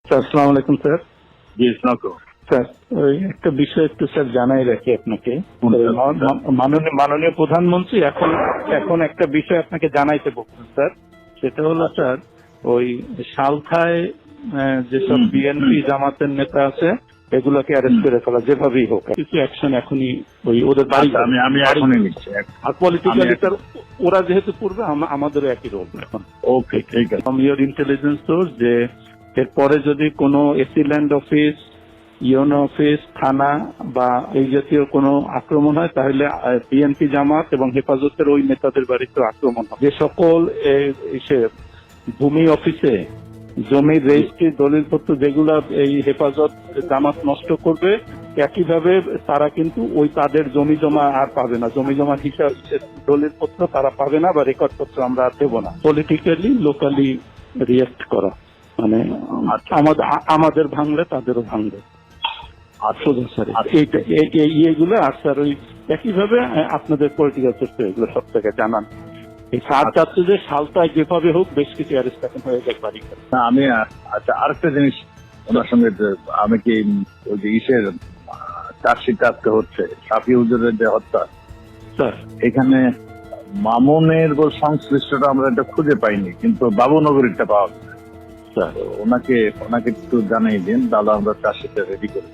Sir আসসালামু আলাইকুম sir. জি স্নাকো sir ওই একটা বিষয় একটু স্যার জানাই রাখি আপনাকে। মাননীয় প্রধানমন্ত্রী এখন একটা বিষয় আপনাকে জানাইতে বলছেন স্যার। সেটা হলো স্যার ওই সালখায় যেসব বিএনপি জামাতের নেতা আছে এগুলোকে অ্যারেস্ট করে ফেলা যেভাবেই হোক, কিছু অ্যাকশন এখনই ওই ওদের বাড়ি আমি এখনই নিচ্ছি। আর পলিটিক্যালি স্যার ওরা যেহেতু পড়বে আমাদেরও একই রোল এখন। ওকে ঠিক আছে। ফ্রম ইয়োর ইন্টেলিজেন্স সোর্স যে এরপরে যদি কোনো AC land office, UNO office, থানা বা এই জাতীয় কোনো আক্রমণ হয় তাহলে বিএনপি জামাত এবং হেফাজতের ওই নেতাদের বাড়িতে আক্রমণ হবে। যে সকল ভূমি অফিসে জমির রেজিস্ট্রি দলিলপত্র যেগুলা এই হেফাজত জামাত নষ্ট করবে, একইভাবে তারা কিন্তু ওই তাদের জমি জমা আর পাবে না, জমি জমার হিসাব দলিলপত্র তারা পাবে না বা রেকর্ডপত্র আমরা আর দেবো না। পলিটিক্যালি লোকালি রিয়েক্ট করা মানে আমাদের ভাঙলে তাদেরও ভাঙবে। সোজা স্যার এইগুলো। আর স্যার ওই একইভাবে আপনাদের পলিটিক্যাল সিস্টেম এগুলো সব থেকে জানান। এই সার চাচ্ছে যে সালটায় যেভাবে হোক বেশ কিছু অ্যারেস্ট এখন হয়ে যায় বাড়ি। আমি আচ্ছা আরেকটা জিনিস ওনার সঙ্গে আমি কি ওই যে ইসের চার্জশিট আজকে হচ্ছে শাফি হুজুরের যে হত্যা, স্যার এখানে মামুনের সংশ্লিষ্টটা আমরা এটা খুঁজে পাইনি, কিন্তু বাবুনগরীরটা পাওয়া গেছে। স্যার ওনাকে একটু জানাই দিন, তাহলে আমরা চার্জশিটটা রেডি করি।